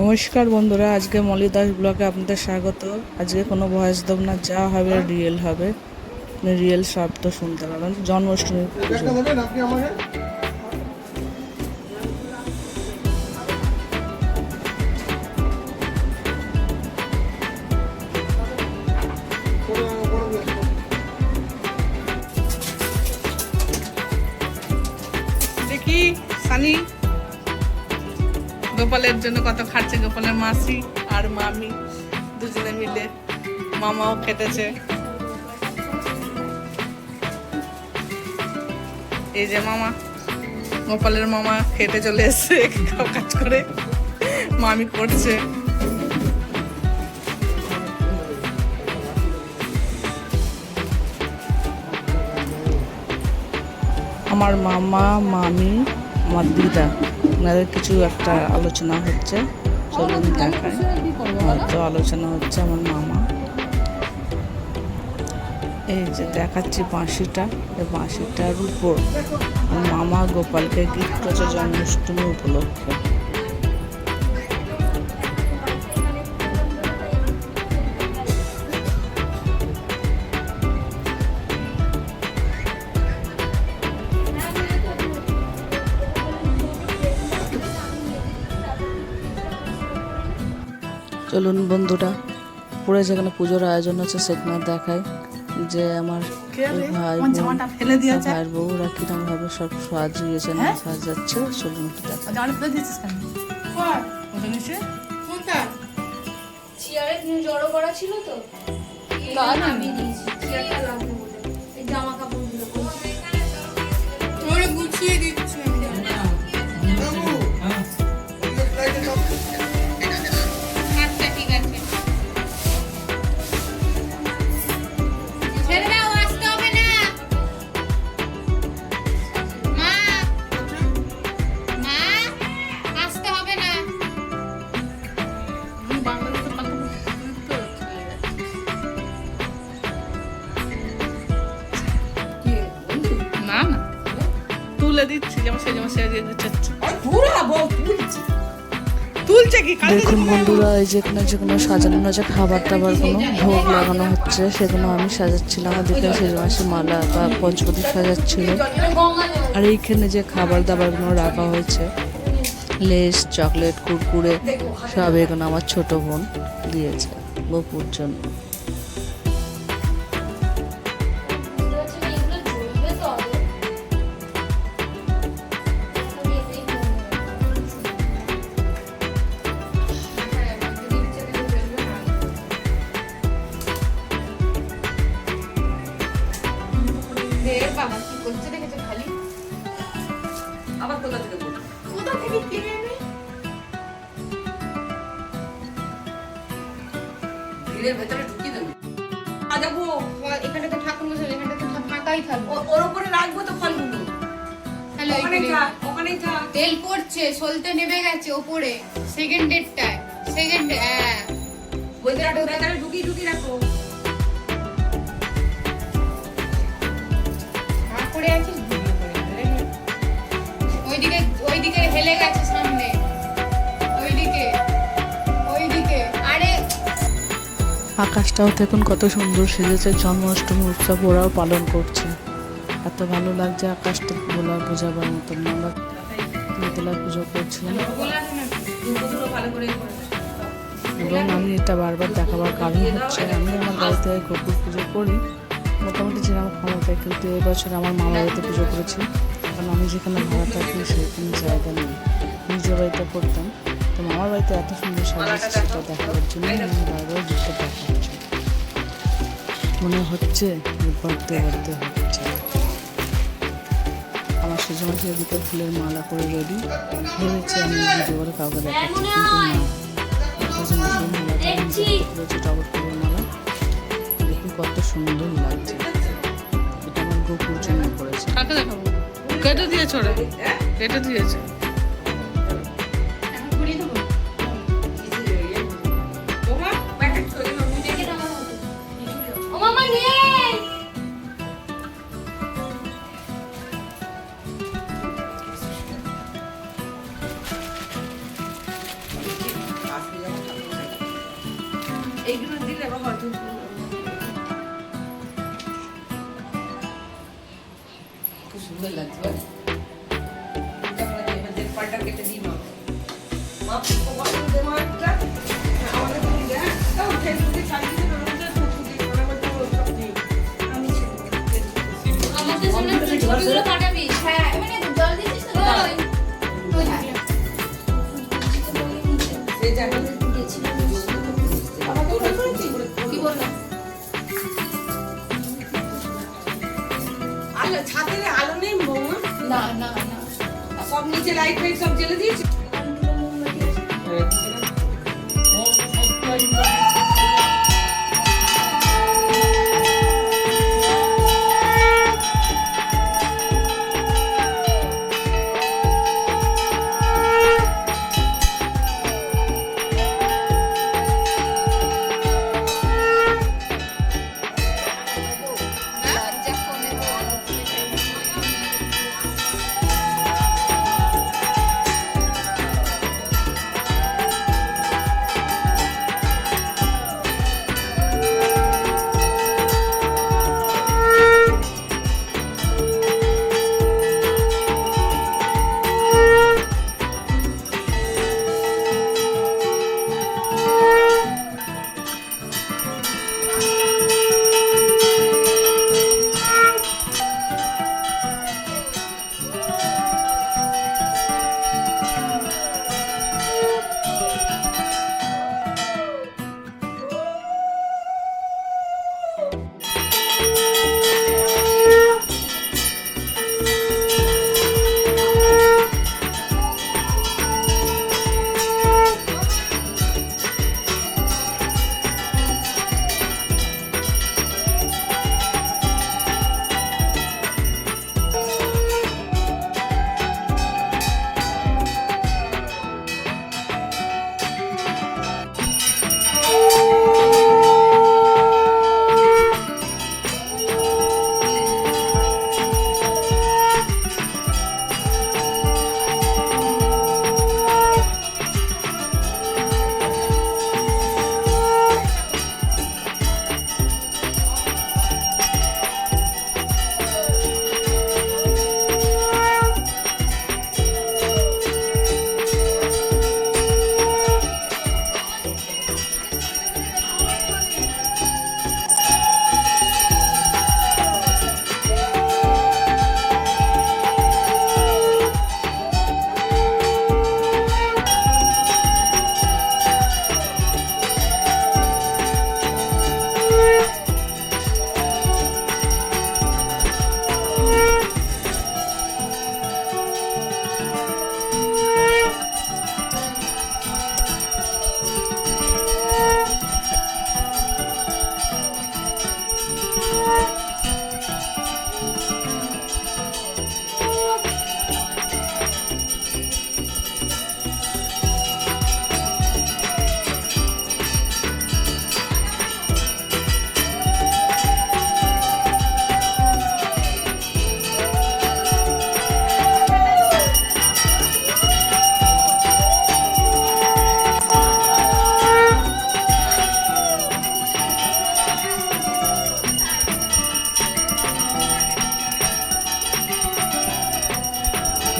নমস্কার বন্ধুরা, আজকে মলি দাস ব্লগে আপনাদের স্বাগত। আজকে কোনো ভয়েস দেব না, যা হবে রিয়েল হবে, রিয়েল শব্দ শুনতে পাবেন। জন্মাষ্টমী পুজো। দেখি সানি গোপালের জন্য কত খাচ্ছে, গোপালের মাসি আর মামি দুজনে মিলে। মামাও খেটেছে। এই যে মামা, গোপালের মামা খেটে চলে এসছে কাজ করে, মামি করছে। আমার মামা, মামি, আমার দিদা, ওনাদের কিছু একটা আলোচনা হচ্ছে, চলুন দেখায়। হয়তো আলোচনা হচ্ছে আমার মামা। এই যে দেখাচ্ছি বাঁশিটা, এই বাঁশিটার উপর মামা গোপালকে গিফট করছে জন্মাষ্টমী উপলক্ষে। চলুন বন্ধুরা, পুরো যেখানে পুজোর আয়োজন হচ্ছে সেখানে দেখায় যে আমার ভাইয়ের বউরা কিরকম ভাবে সব সাজিয়েছে না সাজাচ্ছে। চলুন একটু জড়ো করা ছিল তো, আমি দিয়েছি চেয়ারটা লাগবে বলে এই জামা কাপড়গুলো গুছিয়ে দিচ্ছি আমি। আচ্ছা ঠিক আছে, ছেড়ে দাও, আসতে হবে না। মা মা আসতে হবে না। না না, তুলে দিচ্ছি, যেমন সে যেমন সেজে দিচ্ছে। তুলছে কি? দেখুন বন্ধুরা, এই যেখানে যেগুলো সাজানো আছে খাবার টাবার কোনো ভোগ লাগানো হচ্ছে, সেগুলো আমি সাজাচ্ছিলাম। ওদিকে সেজমাসি মালা বা পঞ্চপদীপ সাজাচ্ছিল। আর এইখানে যে খাবার দাবারগুলো রাখা হয়েছে, লেস, চকলেট, কুরকুরে, সব এগুলো আমার ছোট বোন দিয়েছে বপুর জন্য। বাবা কি করছে দেখেছো? খালি আবার কোথা থেকে কিনে এনে ভিড়ের ভেতরে ঢুকিয়ে দেবো। যাবো এখানে তো ঠাকুর বসে, এখানে তো ফাঁকাই থাকবে, ওর উপরে রাখবো তো ফলগুলো। হ্যালো, ওখানেই থাক। তেল পড়ছে, সলতে নেমে গেছে ওপরে, সেকেন্ড ডেটটায়, সেকেন্ড ওই ভেতরে ঢুকিয়ে রাখো। ওইদিকে হেলে গেছে সামনে, ওইদিকে আরে আকাশটাও দেখুন কত সুন্দর সেজেছে। জন্মাষ্টমী উৎসব ওরাও পালন করছে, এত ভালো লাগছে আকাশটা বলার বোঝাবার মতন। আমরা দোতলায় পুজো করছিলাম এবং আমি এটা বারবার দেখাবার কারণ হচ্ছে আমি আমার বাড়িতে গোপুর পুজো করি, মোটামুটি যেরকম ক্ষমতা, কিন্তু এবছর আমার মামার বাড়িতে পুজো করেছি। কারণ আমি যেখানে ভাড়া থাকি সেখানে জায়গা নেই, নিজের বাড়িতে করতাম। তো মামার বাড়িতে এত সুন্দর সাজাচ্ছে সেটা দেখার জন্য আমি বারবার যেতে দেখা হচ্ছে, মনে হচ্ছে বাড়তে বাড়তে হচ্ছে। আমার সেজমাসি এদিকে ফুলের মালা করে রেডি ভেবেছে আমি ভিডিও করে কাউকে দেখাচ্ছি, কিন্তু না, সেজমাসির মালাটা করেছে টগর ফুলের মালা। দেখুন কত সুন্দর লাগছে, এটা আমার গোপুর জন্য করেছে। কাকে দেখাবো? কেটে দিয়েছে, ওরা কেটে দিয়েছে। ও মামা নিয়ে খুব সুন্দর লাগছে বল। এবার দেড় পাল্টা কেটে দিই মা। মা পছন্দ দে মা একটা। আমাদের তো দিবে হ্যাঁ। তাও ফেসবুকে চালিয়ে দিতে পারবো না ছবি আমার তো সব দিই। আমি আমাদের জন্য ছবিগুলো পাঠাবি। হ্যাঁ মানে জল দিছিস তো? ওই থাকলে সে জায়গা কি বললাম? আলো ছাদের আলো নেই বৌমা। না না না সব নিচে লাইট ফাইট সব জ্বেলে দিয়েছে।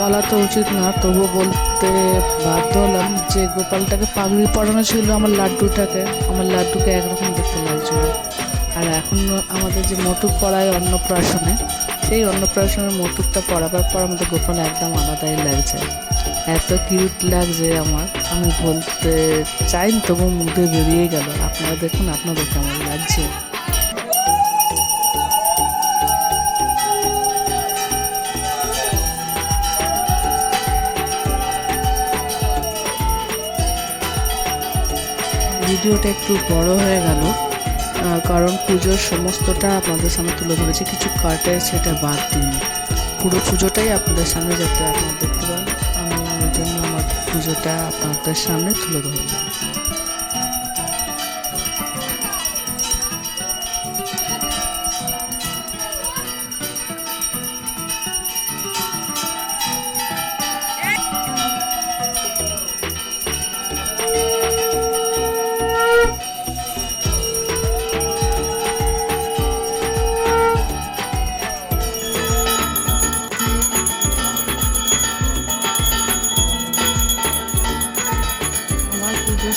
বলা তো উচিত না, তবুও বলতে বাধ্য হলাম যে গোপালটাকে পাগড়ি পরানো ছিল আমার লাড্ডুকে একরকম দেখতে লাগছিল। আর এখন আমাদের যে মটুক পরায় অন্নপ্রাশনে, সেই অন্নপ্রাশনের মটুকটা পরাবার পর আমাদের গোপাল একদম আলাদাই লাগছে, এত কিউট লাগছে আমার, আমি বলতে চাইনি তবু মুখে বেরিয়ে গেল। আপনারা দেখুন আপনাদের কেমন লাগছে। ভিডিওটা একটু বড় হয়ে গেল, কারণ পুজোর সমস্তটা আপনাদের সামনে তুলে ধরেছি, কিছু কাটে সেটা বাদ দিন, পুরো পুজোটাই আপনাদের সামনে যাতে আপনারা দেখতে পান, আমি ওই জন্য আমার পুজোটা আপনাদের সামনে তুলে ধরলাম।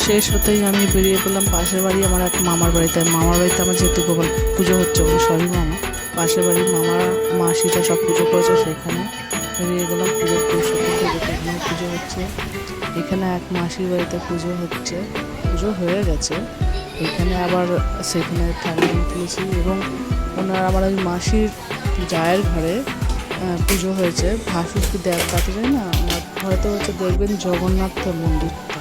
শেষ হতেই আমি বেরিয়ে পড়লাম পাশের বাড়ি আমার এক মামার বাড়িতে। মামার বাড়িতে আমার যেহেতু গোপাল পুজো হচ্ছে, সরি মামা, পাশের বাড়ির মামারা মাসিটা সব পুজো করেছে, সেখানে বেরিয়ে গেলাম পুজোর কৌশল এখানে পুজো হচ্ছে। এখানে এক মাসির বাড়িতে পুজো হচ্ছে, পুজো হয়ে গেছে। এখানে আবার সেখানে থালা তুলেছি এবং ওনার আমার ওই মাসির জায়ের ঘরে পুজো হয়েছে। ভাসুর কি দেখাতে যায় না, আমার হয়তো হচ্ছে দেখবেন জগন্নাথ মন্দিরটা।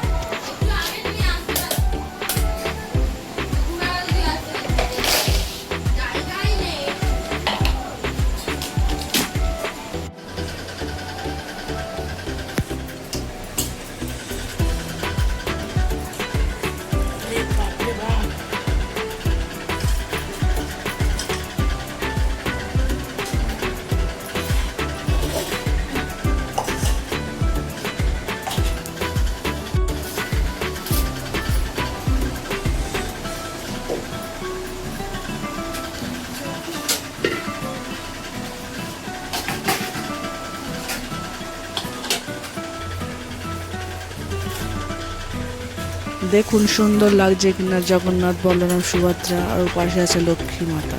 দেখুন সুন্দর লাগছে কিনা জগন্নাথ, বলরাম, সুভদ্রা, আর ওর পাশে আছে লক্ষ্মী মাতা।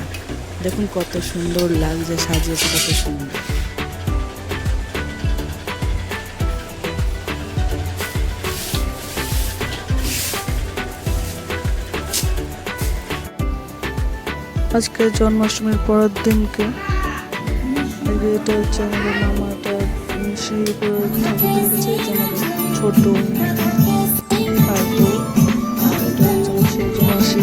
দেখুন কত সুন্দর লাগছে, সাজিয়েছে কত সুন্দর। আজকে জন্মাষ্টমীর পরের দিনকে এটা হচ্ছে আমাদের মামাটা সিঁড়ির উপরে ঠাকুর দেখেছে, এটা আমাদের ছোট ঠাকুর, আর এটা হচ্ছে মাসি।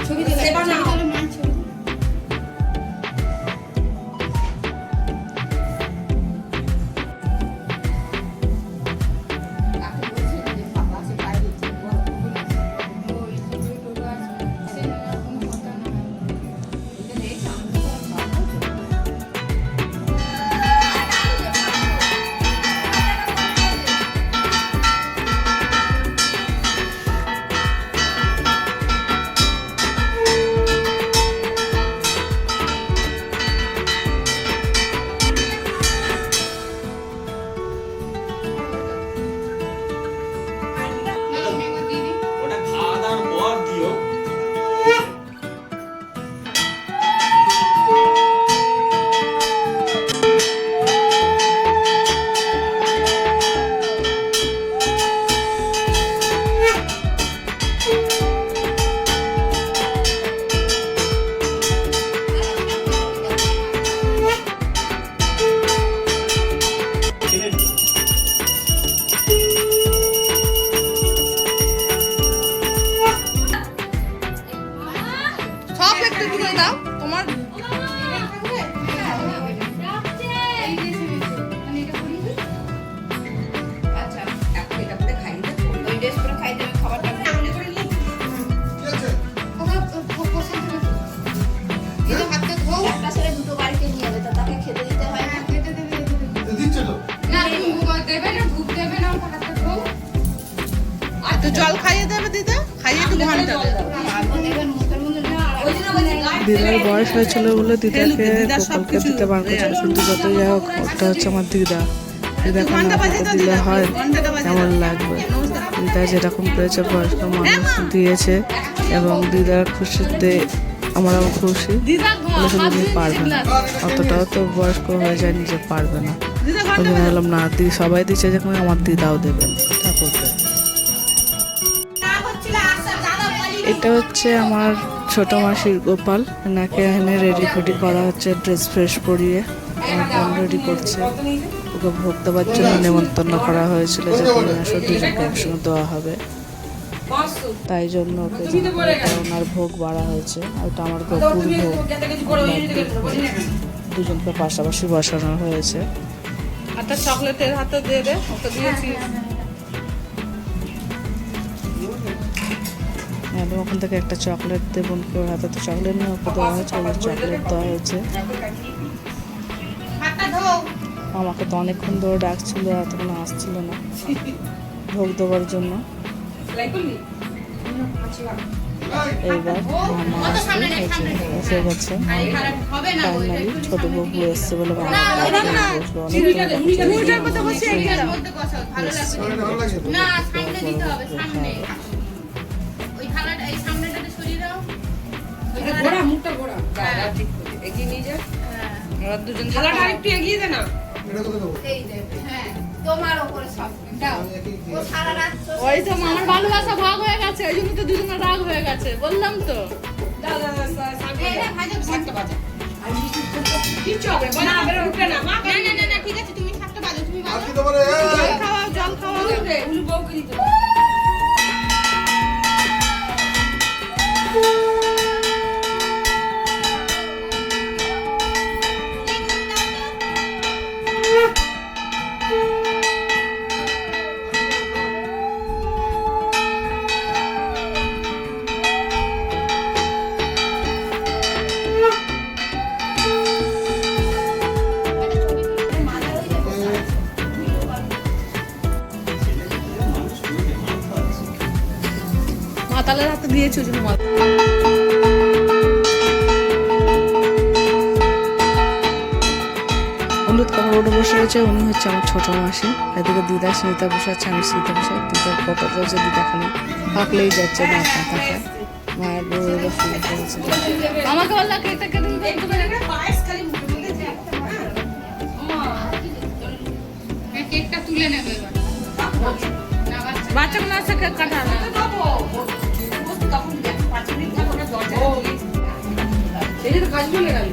ছবি দিলে মার ছবি ওটা খাওয়া দাওয়ার পর দিও। সব একটু একটু করে দাও তোমার। একটু জল খাইয়ে দেবে দিদা, খাইয়ে একটু ঘন্টা দেবে। দিদার বয়স হয়েছিল বলে দিদাকে গোপালকে দিতে বার করছিল, কিন্তু যতই যাই হোক ওটা হচ্ছে আমার দিদা। দিদাকে না দিলে হয় কেমন লাগবে। দিদা যেরকম পেয়েছে বয়স্ক মানুষ দিয়েছে এবং দিদার খুশিতে আমরাও খুশি। বলেছিল উনি পারবে না, অতটাও তো বয়স্ক হয়ে যায়, নিজে পারবে না। ওই জন্য বললাম না, সবাই দিচ্ছে যখন আমার দিদাও দেবে ঠাকুরকে। এটা হচ্ছে আমার ছোট মাসির গোপাল, এনাকে এনে রেডি ফেডি করা হচ্ছে, ড্রেস ফ্রেশ পরিয়ে রেডি করছে। ওকে ভোগ দেওয়ার জন্য নেমন্তন্ন করা হয়েছিল যে তুমি আসো, দুজনকে একসঙ্গে দেওয়া হবে, তাই জন্য ওকে ওনার ভোগ বাড়া হয়েছে। আর ওটা আমার গপুর ভোগ, দুজনকে পাশাপাশি বসানো হয়েছে। একটা চকলেটের হাতে দিয়ে দে, ওকে দিয়েছি। ম্যাডাম ওখান থেকে একটা চকলেট দিয়ে বোনকে, ওর হাতে তো চকলেট নিয়ে ওকে দেওয়া হয়েছে, ওদের চকলেট দেওয়া হয়েছে। আমাকে তো অনেকক্ষণ ধরে ডাকছিল, এতক্ষণ আসছিল না ভোগ দেওয়ার জন্য। এইবার মামা আসবে, এসে গেছে। আর এই থালাটা হবে না গো, এটা ফাইনালি একটু ছোট বউ এসছে বলে মামা বসলো। অনেক মুড়িটার মধ্যে মধ্যে বসাও, ভালো লাগবে না, সামনে দিতে হবে, সামনে ওই থালাটা এই সামনেটাতে সরিয়ে দাও, ওই থালাটা মুখটা ঘোরা ঠিক করে এগিয়ে নিয়ে যা। ওরা দুজন থালাটা আরেকটু এগিয়ে দে না। এই দেবে, হ্যাঁ তোমার উপরে সব দাও, ও সারা রাত ওই তো মামার ভালোবাসা ভাগ হয়ে গেছে, ওই জন্য তো দুজনের রাগ হয়ে গেছে, বললাম তো। এটা ভাজা শাকটা ভাজা কিচ্ছু হবে না, বেরো উঠবে না। মা না না না না ঠিক আছে, তুমি শাকটা ভাজো, তুমি ভাজো। জল খাওয়াও, জল খাওয়াও। উনি বউকে দিতে হবে। মাতালের হাতে দিয়েছে ওই জন্য হলুদ কাপড় উঠে বসে রয়েছে, উনি হচ্ছে আমার ছোট মাসি। এদিকে দিদা স্মিতা বসে আছে, আমি স্মিতা বসে। দিদার কথা চলছে, দিদা খালি হাঁকলেই যাচ্ছে, দাঁত না থাকায়। মায়ের বউ এবার শুরু করেছে। আমাকে বললো কেকটা কেটে দিতে কেকটা তুলে নেবে এবার। বাচ্চা মনে আছে কেক কাটা হবে। এই তো কাজ চলে গেল।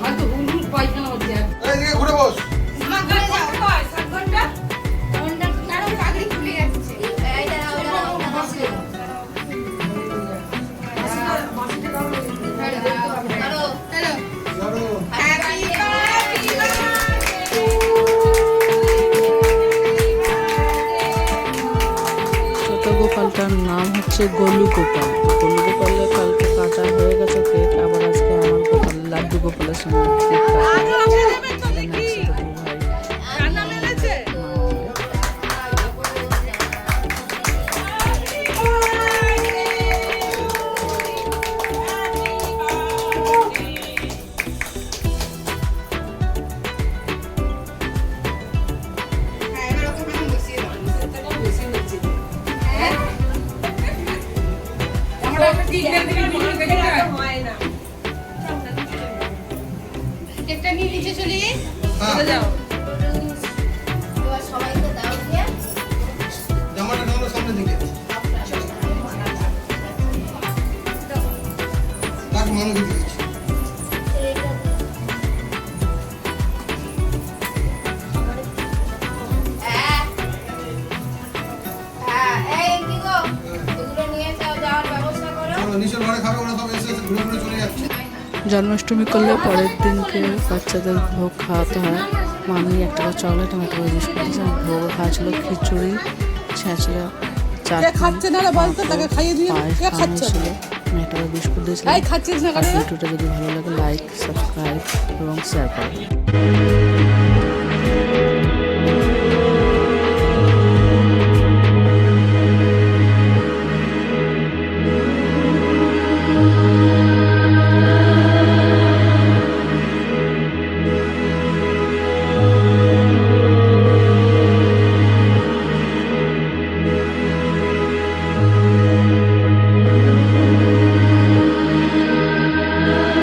আর তো হুল পায়খানা হচ্ছে। ঘুরে বস। মা ঘরে যাও, 7 ঘন্টা ঘন্টা কারো পাগড়ি খুলে যাচ্ছে। এই দাঁড়াও দাঁড়াও হ্যালো হ্যালো হ্যাপি ছোট গোপালটার নাম হচ্ছে গোলু গোপাল। গোলু গোপালের কালকে কাটা হয়ে গেছে কেক, আবার আজকে আমার গোপাল লাড্ডু গোপালের সঙ্গে কেক কাটা। রান্না মেলেছে। হ্যাঁ এবার ওকে এখন বসিয়ে দাও। আমরা ঠিক করে দিবি কেকটা হয় না। কেকটা নিয়ে নিচে চলে যাই। চলে যাও। এবার সবাইকে দাও দিয়ে জামাটা নামানো সামনের দিকে। কাক মানুষ দিয়েছে। এই কি গো এগুলো নিয়ে যাও, যাওয়ার ব্যবস্থা করো। চলো নিচের ঘরে খাবে, ওরা সব এসে এসে ঘুরে ঘুরে চলে যাচ্ছে। জন্মাষ্টমী করলে পরের দিনকে বাচ্চাদের ভোগ খাওয়াতে হয়। মামি একটা করে চকলেট, আমি একটা করে বিস্কুট দিয়েছি। আমার ভোগ খাওয়া ছিল খিচুড়ি, ছেঁচড়া, খাচ্ছে না রে বলতো, তাকে খাইয়ে দিয়ে পায়েস কে খাচ্ছে ছিল। আমি একটা করে বিস্কুট দিয়েছিলাম। এই খাচ্ছিস না আর কেন? ভিডিওটা যদি ভালো লাগে লাইক, সাবস্ক্রাইব এবং শেয়ার করবেন।